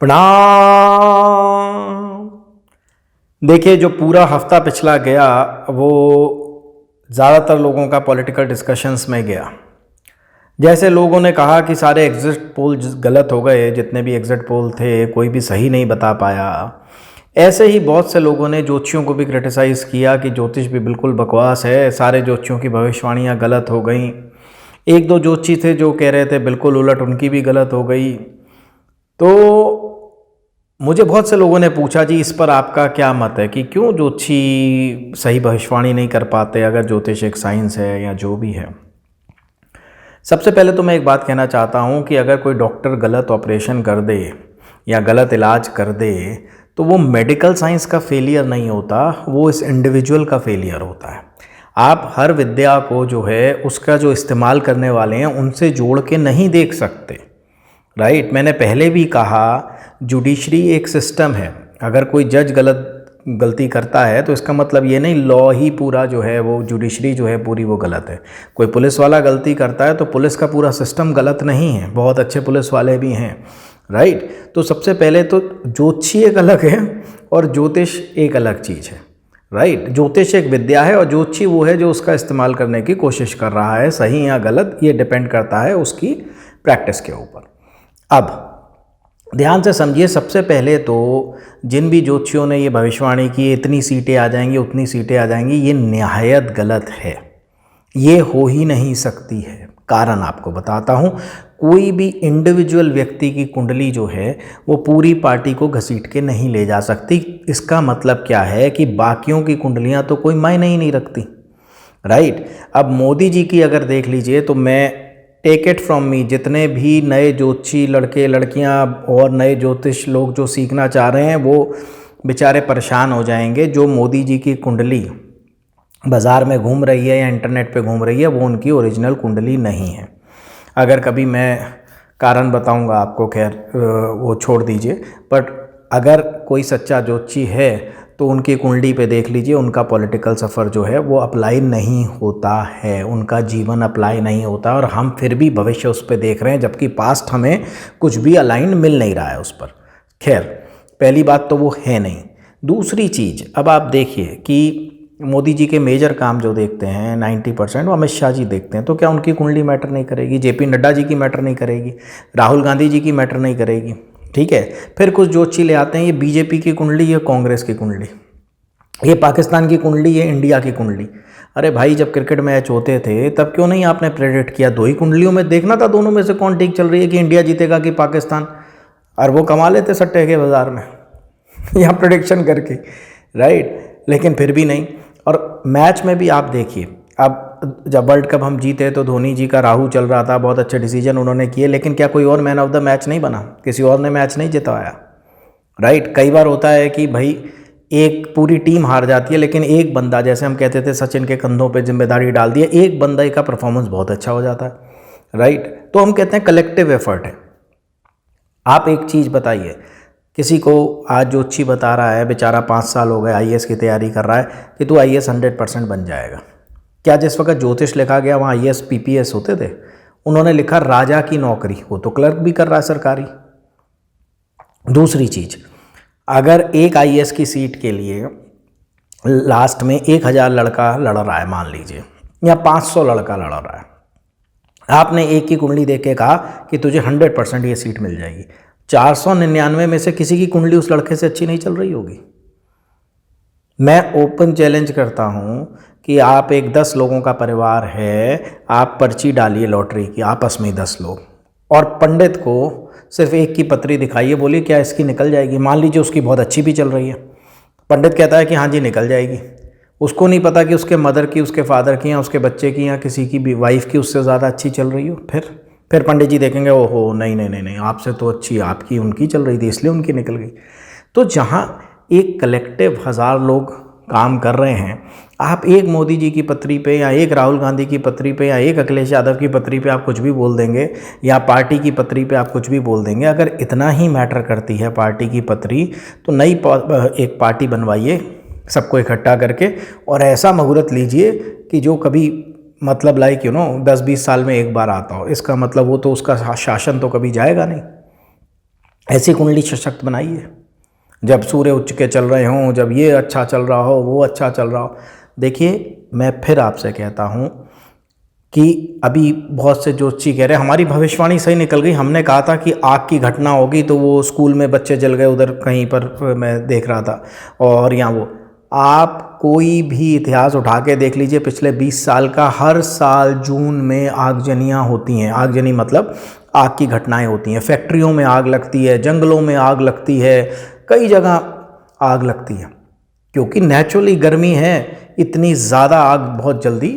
प्रणाम। देखिए, जो पूरा हफ्ता पिछला गया वो ज़्यादातर लोगों का पॉलिटिकल डिस्कशंस में गया। जैसे लोगों ने कहा कि सारे एग्जिट पोल गलत हो गए, जितने भी एग्जिट पोल थे कोई भी सही नहीं बता पाया। ऐसे ही बहुत से लोगों ने ज्योतिषियों को भी क्रिटिसाइज़ किया कि ज्योतिष भी बिल्कुल बकवास है, सारे ज्योतिषियों की भविष्यवाणियाँ गलत हो गई। एक दो ज्योतिषी थे जो कह रहे थे बिल्कुल उलट, उनकी भी गलत हो गई। तो मुझे बहुत से लोगों ने पूछा जी इस पर आपका क्या मत है कि क्यों ज्योतिषी सही भविष्यवाणी नहीं कर पाते, अगर ज्योतिष एक साइंस है या जो भी है। सबसे पहले तो मैं एक बात कहना चाहता हूँ कि अगर कोई डॉक्टर गलत ऑपरेशन कर दे या गलत इलाज कर दे तो वो मेडिकल साइंस का फेलियर नहीं होता, वो इस इंडिविजुअल का फेलियर होता है। आप हर विद्या को जो है उसका जो इस्तेमाल करने वाले हैं उनसे जोड़ के नहीं देख सकते। राइट, मैंने पहले भी कहा जुडिशरी एक सिस्टम है। अगर कोई जज गलती करता है तो इसका मतलब ये नहीं लॉ ही पूरा जो है वो जुडिशरी जो है पूरी वो गलत है। कोई पुलिस वाला गलती करता है तो पुलिस का पूरा सिस्टम गलत नहीं है, बहुत अच्छे पुलिस वाले भी हैं। राइट, तो सबसे पहले तो ज्योतिषी एक अलग है और ज्योतिष एक अलग चीज़ है। राइट, ज्योतिष एक विद्या है और ज्योतिषी वो है जो उसका इस्तेमाल करने की कोशिश कर रहा है। सही या गलत ये डिपेंड करता है उसकी प्रैक्टिस के ऊपर। अब ध्यान से समझिए, सबसे पहले तो जिन भी ज्योतिषियों ने ये भविष्यवाणी की इतनी सीटें आ जाएंगी उतनी सीटें आ जाएंगी, ये निहायत गलत है। ये हो ही नहीं सकती है। कारण आपको बताता हूँ। कोई भी इंडिविजुअल व्यक्ति की कुंडली जो है वो पूरी पार्टी को घसीट के नहीं ले जा सकती। इसका मतलब क्या है कि बाकियों की कुंडलियाँ तो कोई मायने ही नहीं रखती। राइट, अब मोदी जी की अगर देख लीजिए तो मैं टेक इट फ्रॉम मी, जितने भी नए ज्योतिषी लड़के लड़कियां और नए ज्योतिष लोग जो सीखना चाह रहे हैं वो बेचारे परेशान हो जाएंगे। जो मोदी जी की कुंडली बाज़ार में घूम रही है या इंटरनेट पे घूम रही है वो उनकी ओरिजिनल कुंडली नहीं है। अगर कभी मैं कारण बताऊंगा आपको, खैर वो छोड़ दीजिए। बट अगर कोई सच्चा ज्योतिषी है तो उनकी कुंडली पे देख लीजिए, उनका पॉलिटिकल सफ़र जो है वो अप्लाई नहीं होता है, उनका जीवन अप्लाई नहीं होता और हम फिर भी भविष्य उस पर देख रहे हैं, जबकि पास्ट हमें कुछ भी अलाइन मिल नहीं रहा है उस पर। खैर, पहली बात तो वो है नहीं। दूसरी चीज़, अब आप देखिए कि मोदी जी के मेजर काम जो देखते हैं 90% वो अमित शाह जी देखते हैं, तो क्या उनकी कुंडली मैटर नहीं करेगी? जेपी नड्डा जी की मैटर नहीं करेगी? राहुल गांधी जी की मैटर नहीं करेगी? ठीक है, फिर कुछ ज्योतिषी ले आते हैं ये बीजेपी की कुंडली, ये कांग्रेस की कुंडली, ये पाकिस्तान की कुंडली, ये इंडिया की कुंडली। अरे भाई, जब क्रिकेट मैच होते थे तब क्यों नहीं आपने प्रेडिक्ट किया? दो ही कुंडलियों में देखना था, दोनों में से कौन ठीक चल रही है, कि इंडिया जीतेगा कि पाकिस्तान, और वो कमा लेते सट्टे के बाजार में या प्रेडिक्शन करके। राइट, लेकिन फिर भी नहीं। और मैच में भी आप देखिए, अब जब वर्ल्ड कप हम जीते तो धोनी जी का राहु चल रहा था, बहुत अच्छे डिसीजन उन्होंने किए, लेकिन क्या कोई और मैन ऑफ द मैच नहीं बना? किसी और ने मैच नहीं जितवाया? राइट, कई बार होता है कि भाई एक पूरी टीम हार जाती है लेकिन एक बंदा, जैसे हम कहते थे सचिन के कंधों पे जिम्मेदारी डाल दी है, एक बंदे का परफॉर्मेंस बहुत अच्छा हो जाता है। राइट, तो हम कहते हैं कलेक्टिव एफर्ट है। आप एक चीज़ बताइए, किसी को आज ज्योतिषी बता रहा है, बेचारा 5 साल हो गए आईएएस की तैयारी कर रहा है, कि तू आईएएस 100% बन जाएगा। क्या जिस वक्त ज्योतिष लिखा गया वहाँ आईएएस पीपीएस होते थे? उन्होंने लिखा राजा की नौकरी, वो तो क्लर्क भी कर रहा है सरकारी। दूसरी चीज़, अगर एक आईएएस की सीट के लिए लास्ट में 1000 लड़का लड़ रहा है मान लीजिए, या 500 लड़का लड़ रहा है, आपने एक की कुंडली देख के कहा कि तुझे 100% ये सीट मिल जाएगी, 499 में से किसी की कुंडली उस लड़के से अच्छी नहीं चल रही होगी। मैं ओपन चैलेंज करता हूँ कि आप एक 10 लोगों का परिवार है, आप पर्ची डालिए लॉटरी की, आपस में 10 लोग, और पंडित को सिर्फ एक की पत्री दिखाइए, बोलिए क्या इसकी निकल जाएगी? मान लीजिए उसकी बहुत अच्छी भी चल रही है, पंडित कहता है कि हाँ जी निकल जाएगी। उसको नहीं पता कि उसके मदर की, उसके फादर की, या उसके बच्चे की, या किसी की भी वाइफ की उससे ज़्यादा अच्छी चल रही हो। फिर पंडित जी देखेंगे, ओहो नहीं नहीं नहीं नहीं, आपसे तो अच्छी आपकी, उनकी चल रही थी इसलिए उनकी निकल गई। तो जहाँ एक कलेक्टिव 1000 लोग काम कर रहे हैं, आप एक मोदी जी की पत्री पे या एक राहुल गांधी की पत्री पे या एक अखिलेश यादव की पत्री पे आप कुछ भी बोल देंगे, या पार्टी की पत्री पे आप कुछ भी बोल देंगे। अगर इतना ही मैटर करती है पार्टी की पत्री, तो नई एक पार्टी बनवाइए सबको इकट्ठा करके, और ऐसा मुहूर्त लीजिए कि जो कभी मतलब लाइक 10-20 साल में एक बार आता हो। इसका मतलब वो तो उसका शासन तो कभी जाएगा नहीं। ऐसी कुंडली सशक्त बनाइए। जब सूर्य उच्च के चल रहे हों, जब ये अच्छा चल रहा हो, वो अच्छा चल रहा हो। देखिए, मैं फिर आपसे कहता हूँ कि अभी बहुत से ज्योतिषी कह रहे हैं हमारी भविष्यवाणी सही निकल गई, हमने कहा था कि आग की घटना होगी, तो वो स्कूल में बच्चे जल गए, उधर कहीं पर मैं देख रहा था। और यहाँ वो, आप कोई भी इतिहास उठा के देख लीजिए पिछले 20 साल का, हर साल जून में आगजनियाँ होती हैं। आगजनी मतलब आग की घटनाएं होती हैं। फैक्ट्रियों में आग लगती है, जंगलों में आग लगती है, कई जगह आग लगती है, क्योंकि नेचुरली गर्मी है, इतनी ज़्यादा आग बहुत जल्दी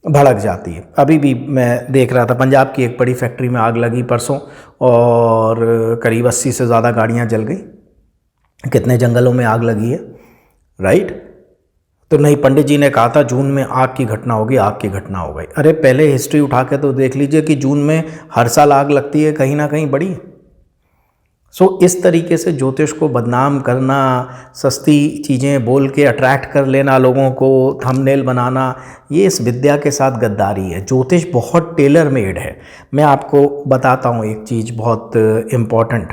भड़क जाती है। अभी भी मैं देख रहा था पंजाब की एक बड़ी फैक्ट्री में आग लगी परसों, और करीब 80 से ज़्यादा गाड़ियाँ जल गई। कितने जंगलों में आग लगी है, राइट। तो नहीं, पंडित जी ने कहा था जून में आग की घटना होगी, आग की घटना हो गई। अरे पहले हिस्ट्री उठा के तो देख लीजिए कि जून में हर साल आग लगती है कहीं ना कहीं बड़ी। इस तरीके से ज्योतिष को बदनाम करना, सस्ती चीज़ें बोल के अट्रैक्ट कर लेना लोगों को, थंबनेल बनाना, ये इस विद्या के साथ गद्दारी है। ज्योतिष बहुत टेलर मेड है। मैं आपको बताता हूँ एक चीज़ बहुत इम्पॉर्टेंट।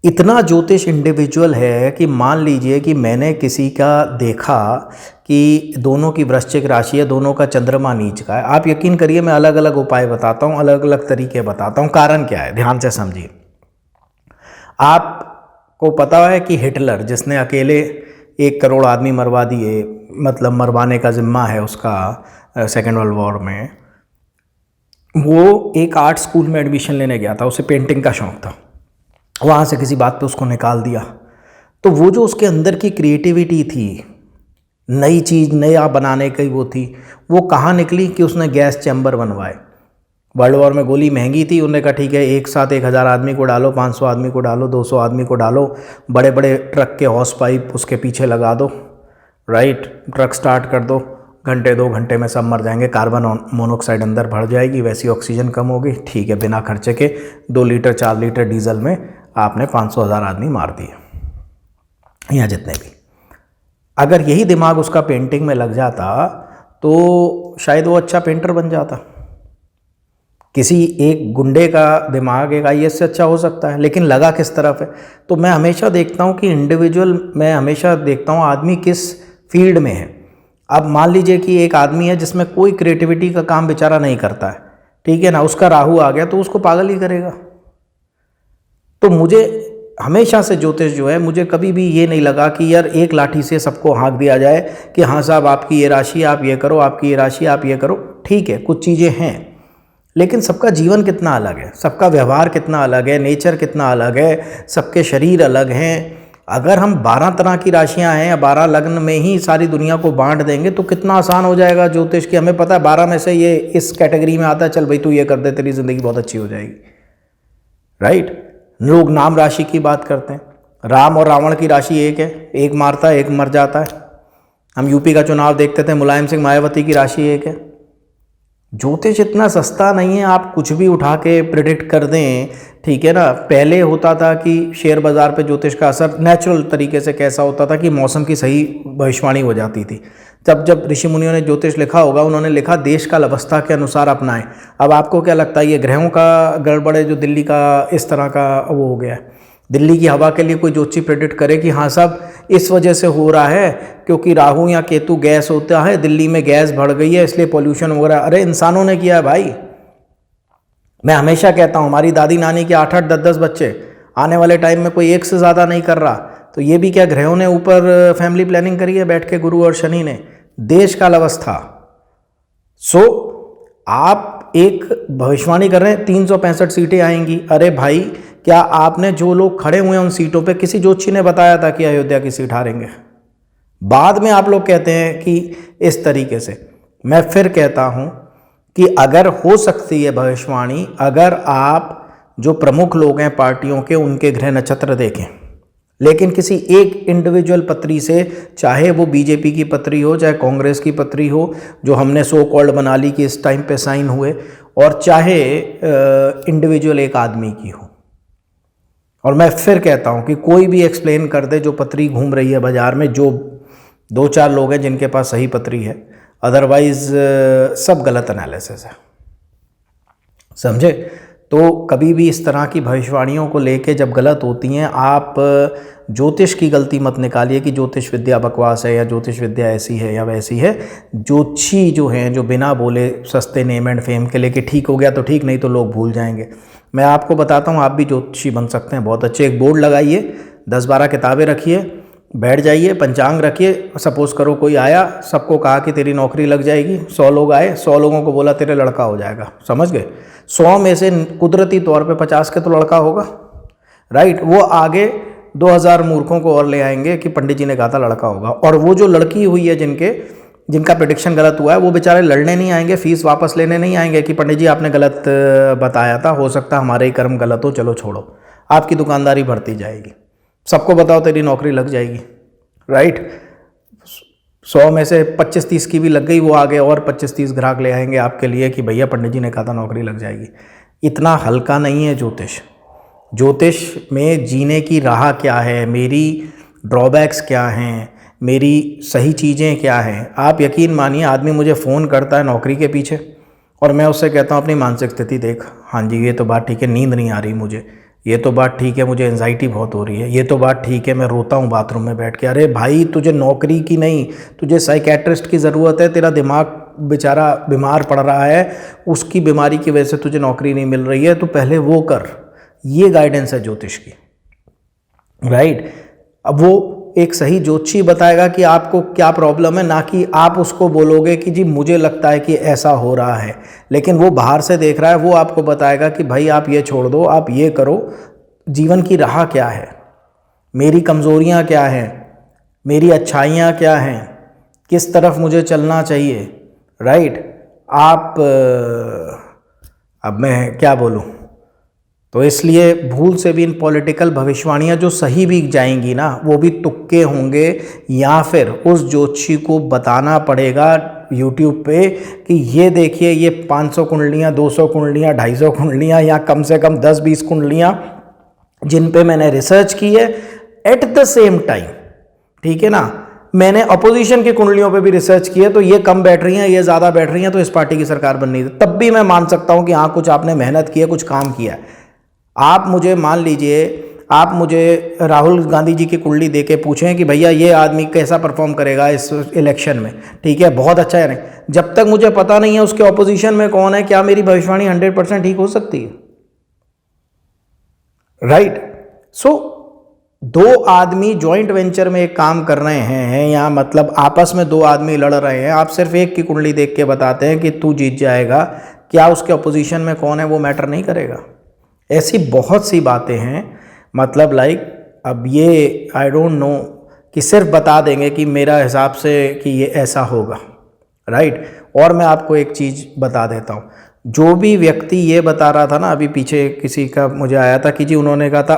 इतना ज्योतिष इंडिविजुअल है कि मान लीजिए कि मैंने किसी का देखा कि दोनों की वृश्चिक राशि है, दोनों का चंद्रमा नीच का है। आप यकीन करिए, मैं अलग अलग उपाय बताता हूँ, अलग अलग तरीके बताता हूँ। कारण क्या है, ध्यान से समझिए। आपको पता है कि हिटलर, जिसने अकेले 1 करोड़ आदमी मरवा दिए, मतलब मरवाने का जिम्मा है उसका सेकेंड वर्ल्ड वॉर में, वो एक आर्ट स्कूल में एडमिशन लेने गया था। उसे पेंटिंग का शौक था, वहाँ से किसी बात पे उसको निकाल दिया। तो वो जो उसके अंदर की क्रिएटिविटी थी, नई चीज़ नया बनाने की वो थी, वो कहाँ निकली कि उसने गैस चैम्बर बनवाए। वर्ल्ड वॉर में गोली महंगी थी, उन्होंने कहा ठीक है, एक साथ 1000 आदमी को डालो, 500 आदमी को डालो, 200 आदमी को डालो, बड़े बड़े ट्रक के हॉस पाइप उसके पीछे लगा दो, राइट। ट्रक स्टार्ट कर दो, घंटे 2 घंटे में सब मर जाएंगे, कार्बन मोनोऑक्साइड अंदर भर जाएगी, वैसी ऑक्सीजन कम होगी, ठीक है। बिना खर्चे के 2 लीटर 4 लीटर डीजल में आपने 500,000 आदमी मार दिए, या जितने भी। अगर यही दिमाग उसका पेंटिंग में लग जाता तो शायद वो अच्छा पेंटर बन जाता। किसी एक गुंडे का दिमाग एक आईएएस से अच्छा हो सकता है, लेकिन लगा किस तरफ है। तो मैं हमेशा देखता हूँ कि इंडिविजुअल, मैं हमेशा देखता हूँ आदमी किस फील्ड में है। अब मान लीजिए कि एक आदमी है जिसमें कोई क्रिएटिविटी का काम बेचारा नहीं करता है, ठीक है ना, उसका राहु आ गया तो उसको पागल ही करेगा। तो मुझे हमेशा से ज्योतिष जो है, मुझे कभी भी ये नहीं लगा कि यार एक लाठी से सबको हाँक दिया जाए कि हाँ साहब आपकी ये राशि आप ये करो, आपकी ये राशि आप ये करो। ठीक है, कुछ चीज़ें हैं, लेकिन सबका जीवन कितना अलग है, सबका व्यवहार कितना अलग है, नेचर कितना अलग है, सबके शरीर अलग हैं। अगर हम 12 तरह की राशियां हैं या 12 लग्न में ही सारी दुनिया को बांट देंगे तो कितना आसान हो जाएगा ज्योतिष की। हमें पता है 12 में से ये इस कैटेगरी में आता है, चल भाई तू ये कर दे, तेरी ज़िंदगी बहुत अच्छी हो जाएगी, राइट। लोग नाम राशि की बात करते हैं, राम और रावण की राशि एक है, एक मारता है एक मर जाता है। हम यूपी का चुनाव देखते थे, मुलायम सिंह मायावती की राशि एक है। ज्योतिष इतना सस्ता नहीं है आप कुछ भी उठा के प्रिडिक्ट कर दें, ठीक है ना। पहले होता था कि शेयर बाज़ार पे ज्योतिष का असर नेचुरल तरीके से कैसा होता था कि मौसम की सही भविष्यवाणी हो जाती थी। जब जब ऋषि मुनियों ने ज्योतिष लिखा होगा, उन्होंने लिखा देश का अवस्था के अनुसार अपनाएं। अब आपको क्या लगता है ये ग्रहों का गड़बड़ है जो दिल्ली का इस तरह का वो हो गया है? दिल्ली की हवा के लिए कोई ज्योतिषी प्रेडिक्ट करे कि हाँ साहब इस वजह से हो रहा है क्योंकि राहु या केतु गैस होता है, दिल्ली में गैस बढ़ गई है इसलिए पॉल्यूशन वगैरह। अरे इंसानों ने किया है भाई। मैं हमेशा कहता हूँ हमारी दादी नानी के 8-8 10-10 बच्चे, आने वाले टाइम में कोई एक से ज़्यादा नहीं कर रहा। तो ये भी क्या ग्रहों ने ऊपर फैमिली प्लानिंग करी है बैठ के, गुरु और शनि ने। देश काल अवस्था। आप एक भविष्यवाणी कर रहे हैं 365 सीटें आएंगी। अरे भाई क्या आपने जो लोग खड़े हुए हैं उन सीटों पे किसी ज्योतिषी ने बताया था कि अयोध्या की सीट हारेंगे? बाद में आप लोग कहते हैं कि इस तरीके से। मैं फिर कहता हूं कि अगर हो सकती है भविष्यवाणी, अगर आप जो प्रमुख लोग हैं पार्टियों के उनके ग्रह नक्षत्र देखें, लेकिन किसी एक इंडिविजुअल पत्री से, चाहे वो बीजेपी की पत्री हो चाहे कांग्रेस की पत्री हो जो हमने सो कॉल्ड बना ली कि इस टाइम पे साइन हुए, और चाहे इंडिविजुअल एक आदमी की हो। और मैं फिर कहता हूं कि कोई भी एक्सप्लेन कर दे जो पत्री घूम रही है बाजार में, जो 2-4 लोग हैं जिनके पास सही पत्री है, अदरवाइज सब गलत एनालिसिस है, समझे। तो कभी भी इस तरह की भविष्यवाणियों को लेके जब गलत होती हैं, आप ज्योतिष की गलती मत निकालिए कि ज्योतिष विद्या बकवास है या ज्योतिष विद्या ऐसी है या वैसी है। ज्योतिषी जो हैं, जो बिना बोले सस्ते नेम एंड फेम के लेके ठीक हो गया तो ठीक, नहीं तो लोग भूल जाएंगे। मैं आपको बताता हूँ, आप भी ज्योतिषी बन सकते हैं बहुत अच्छे। एक बोर्ड लगाइए, 10-12 किताबें रखिए, बैठ जाइए, पंचांग रखिए। सपोज़ करो कोई आया, सबको कहा कि तेरी नौकरी लग जाएगी। 100 लोग आए, 100 लोगों को बोला तेरे लड़का हो जाएगा। समझ गए? 100 में से कुदरती तौर पे 50 के तो लड़का होगा, राइट। वो आगे 2000 मूर्खों को और ले आएंगे कि पंडित जी ने कहा था लड़का होगा। और वो जो लड़की हुई है जिनका प्रेडिक्शन गलत हुआ है, वो बेचारे लड़ने नहीं आएंगे, फीस वापस लेने नहीं आएंगे कि पंडित जी आपने गलत बताया था, हो सकता है हमारे ही कर्म गलत हो, चलो छोड़ो। आपकी दुकानदारी बढ़ती जाएगी। सबको बताओ तेरी नौकरी लग जाएगी, राइट। 100 में से 25-30 की भी लग गई, वो आगे और 25-30 ग्राहक ले आएंगे आपके लिए कि भैया पंडित जी ने कहा था नौकरी लग जाएगी। इतना हल्का नहीं है ज्योतिष। ज्योतिष में जीने की राह क्या है, मेरी ड्रॉबैक्स क्या हैं, मेरी सही चीज़ें क्या हैं। आप यकीन मानिए, आदमी मुझे फ़ोन करता है नौकरी के पीछे और मैं उससे कहता हूँ अपनी मानसिक स्थिति देख। हाँ जी, ये तो बात ठीक है, नींद नहीं आ रही मुझे, ये तो बात ठीक है, मुझे एंजाइटी बहुत हो रही है, ये तो बात ठीक है, मैं रोता हूँ बाथरूम में बैठ के। अरे भाई, तुझे नौकरी की नहीं, तुझे साइकेट्रिस्ट की ज़रूरत है। तेरा दिमाग बेचारा बीमार पड़ रहा है, उसकी बीमारी की वजह से तुझे नौकरी नहीं मिल रही है, तो पहले वो कर। ये गाइडेंस है ज्योतिष की, राइट। अब वो एक सही ज्योतिषी बताएगा कि आपको क्या प्रॉब्लम है, ना कि आप उसको बोलोगे कि जी मुझे लगता है कि ऐसा हो रहा है। लेकिन वो बाहर से देख रहा है, वो आपको बताएगा कि भाई आप ये छोड़ दो, आप ये करो। जीवन की राह क्या है, मेरी कमज़ोरियाँ क्या हैं, मेरी अच्छाइयाँ क्या हैं, किस तरफ मुझे चलना चाहिए, राइट। आप अब मैं क्या बोलूँ। तो इसलिए भूल से भी इन पॉलिटिकल भविष्यवाणियाँ जो सही भी जाएंगी ना, वो भी तुक्के होंगे, या फिर उस ज्योतिषी को बताना पड़ेगा यूट्यूब पे कि ये देखिए, ये 500 कुंडलियाँ, 200 कुंडलियाँ, 250 कुंडलियाँ, या कम से कम 10-20 कुंडलियाँ जिन पे मैंने रिसर्च की है। एट द सेम टाइम, ठीक है ना, मैंने अपोजिशन की कुंडलियों पे भी रिसर्च की है, तो ये कम बैठ रही हैं, ये ज़्यादा बैठ रही हैं, तो इस पार्टी की सरकार बननी थी। तब भी मैं मान सकता हूँ कि हाँ, कुछ आपने मेहनत की है, कुछ काम किया है। आप मुझे मान लीजिए, आप मुझे राहुल गांधी जी की कुंडली दे के पूछें कि भैया ये आदमी कैसा परफॉर्म करेगा इस इलेक्शन में, ठीक है, बहुत अच्छा है। नहीं, जब तक मुझे पता नहीं है उसके ऑपोजिशन में कौन है, क्या मेरी भविष्यवाणी 100% ठीक हो सकती है, राइट। सो 2 आदमी जॉइंट वेंचर में एक काम कर रहे हैं, या मतलब आपस में 2 आदमी लड़ रहे हैं, आप सिर्फ एक की कुंडली देख के बताते हैं कि तू जीत जाएगा, क्या उसके ऑपोजिशन में कौन है वो मैटर नहीं करेगा। ऐसी बहुत सी बातें हैं, मतलब लाइक अब ये आई डोंट नो कि सिर्फ बता देंगे कि मेरा हिसाब से कि ये ऐसा होगा, राइट। और मैं आपको एक चीज़ बता देता हूँ, जो भी व्यक्ति ये बता रहा था ना, अभी पीछे किसी का मुझे आया था कि जी उन्होंने कहा था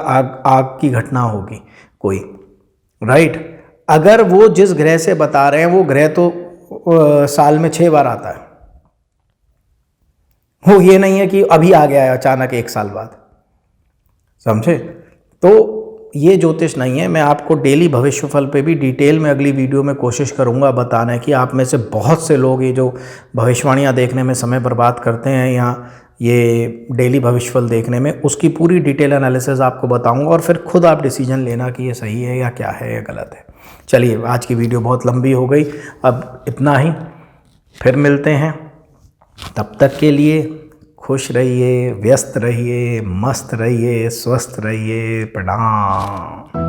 आग की घटना होगी कोई, राइट। अगर वो जिस ग्रह से बता रहे हैं, वो ग्रह तो साल में 6 बार आता है, वो ये नहीं है कि अभी आ गया है अचानक 1 साल बाद, समझे। तो ये ज्योतिष नहीं है। मैं आपको डेली भविष्यफल पे भी डिटेल में अगली वीडियो में कोशिश करूंगा बताने की। आप में से बहुत से लोग ये जो भविष्यवाणियाँ देखने में समय बर्बाद करते हैं, या ये डेली भविष्यफल देखने में, उसकी पूरी डिटेल एनालिसिस आपको बताऊंगा, और फिर खुद आप डिसीजन लेना कि ये सही है या क्या है या गलत है। चलिए, आज की वीडियो बहुत लंबी हो गई, अब इतना ही, फिर मिलते हैं। तब तक के लिए खुश रहिए, व्यस्त रहिए, मस्त रहिए, स्वस्थ रहिए। प्रणाम।